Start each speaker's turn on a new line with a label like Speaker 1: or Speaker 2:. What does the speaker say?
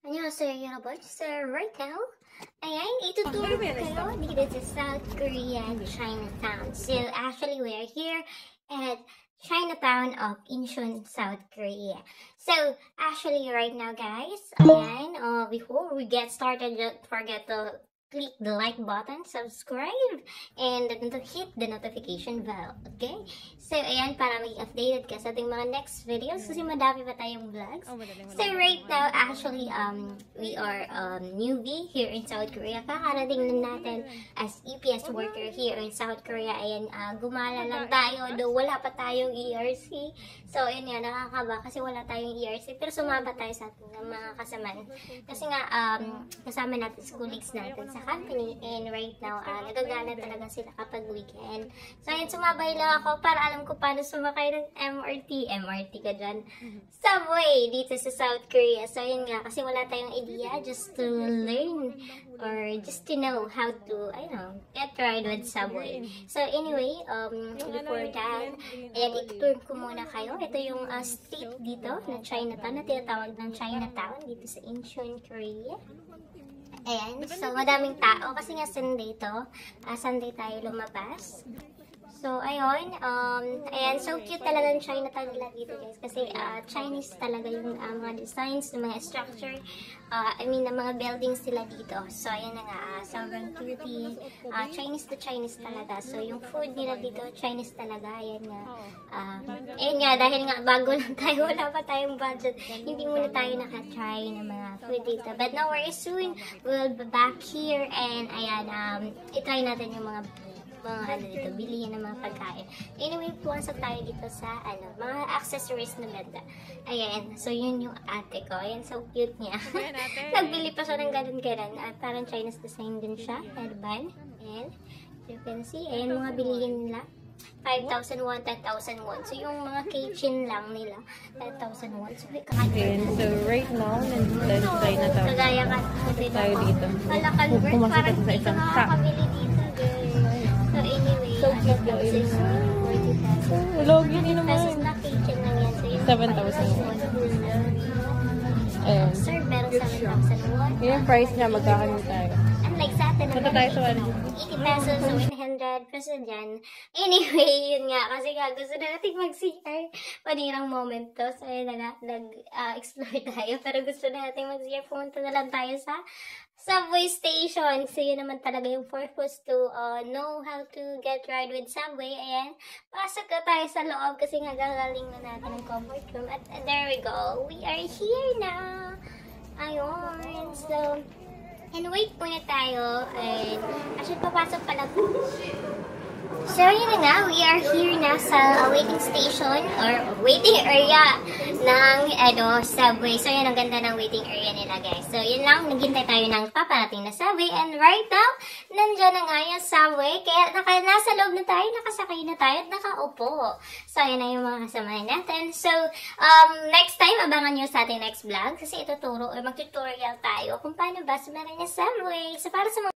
Speaker 1: 안녕하세요 여러분. So right now, ayan, ituturo ko kayo dito sa South Korea, Chinatown. So actually we are here at Chinatown of Incheon, South Korea. So actually right now guys, ayan, before we get started, don't forget to click the like button, subscribe, and hit the notification bell, okay? So, ayan, para maging updated ka sa ating mga next videos kasi madami pa tayong vlogs. So, right now, actually, we are newbie here in South Korea. Kakarating na natin as EPS worker here in South Korea. Ayan, gumala lang tayo, though wala pa tayong ERC. So, ayan nga, nakakaba kasi wala tayong ERC. Pero sumama tayo sa ating mga kasamaan. Kasi nga, kasama natin sa colleagues natin sa company. And right now, nagagana talaga sila kapag weekend. So, ayan, sumabay lang ako para alam ko paano sumakay ng MRT. MRT ka dyan. Subway dito sa South Korea. So, ayan nga, kasi wala tayong idea just to learn or just to know how to, I know, get ride with Subway. So, anyway, before that, ayan, itutur ko muna kayo. Ito yung street dito na Chinatown, na tinatawag ng Chinatown dito sa Incheon, Korea. Ayan, so madaming tao kasi nga Sunday to. Sunday tayo lumabas. So, ayun, ayan, so cute talaga yung Chinatown nila dito guys. Kasi Chinese talaga yung mga designs, yung mga structure, I mean, ng mga buildings nila dito. So, ayan na nga, sobrang cutie. Chinese to Chinese talaga. So, yung food nila dito, Chinese talaga. Ayan nga. Ayan nga, dahil nga bago lang tayo, wala pa tayong budget. Hindi muna tayo nakatry ng mga food dito. But now, very soon, we'll be back here and, ayan, itry natin yung mga dito, bilihan ng mga pagkain. Anyway, pumasok tayo dito sa, mga accessories na benda. Ayan, so yun yung ate ko. Ayan, so cute niya. Nagbili pa siya ng ganun-ganun. At parang Chinese design din siya. Headband. And, you can see, ayan mga bilihin nila. 5,000 won, 10,000 won. So, yung mga kitchen lang nila, 10,000 won. So,
Speaker 2: right now, nandito tayo na tayo.
Speaker 1: Kagaya ka,
Speaker 2: tayo dito.
Speaker 1: Malakal work, parang dito nakakabili dito. So, anyway,
Speaker 2: so cute yun.
Speaker 1: 40 pesos.
Speaker 2: Logi din naman.
Speaker 1: Pesos na kitchen lang yan. So, yung
Speaker 2: 7,000 won. Ayun.
Speaker 1: Sir, pero 7,000 won.
Speaker 2: Yung price niya, magkakano tayo.
Speaker 1: Unlike sa atin,
Speaker 2: Punta tayo sa
Speaker 1: 80 pesos, so 100 pesos dyan. Anyway, yun nga, kasi nga gusto na natin mag-CR. Panirang moment to. So, yun na nga, nag-explore tayo. Pero gusto na natin mag-CR. Pumunta na lang tayo sa Subway station. So, yun naman talaga yung purpose to know how to get ride with Subway. Ayan, pasok na tayo sa loob kasi nga gagaling na natin ng comfort room. At there we go. We are here now. Ayun. So, and wait muna tayo. And, actually, papasok pala po. So, yun na nga. We are here na sa waiting station or waiting area ng Subway. So, yun ang ganda ng waiting area nila, guys. So, yun lang. Naghintay tayo ng paparating na Subway. And right now, nandyan na nga yung Subway. Kaya nasa loob na tayo, nakasakay na tayo at nakaupo. So, yun na yung mga kasama natin. So, next time, abangan nyo sa ating next vlog. Kasi ituturo or mag-tutorial tayo kung paano ba sumaran yung Subway. So, para sa mga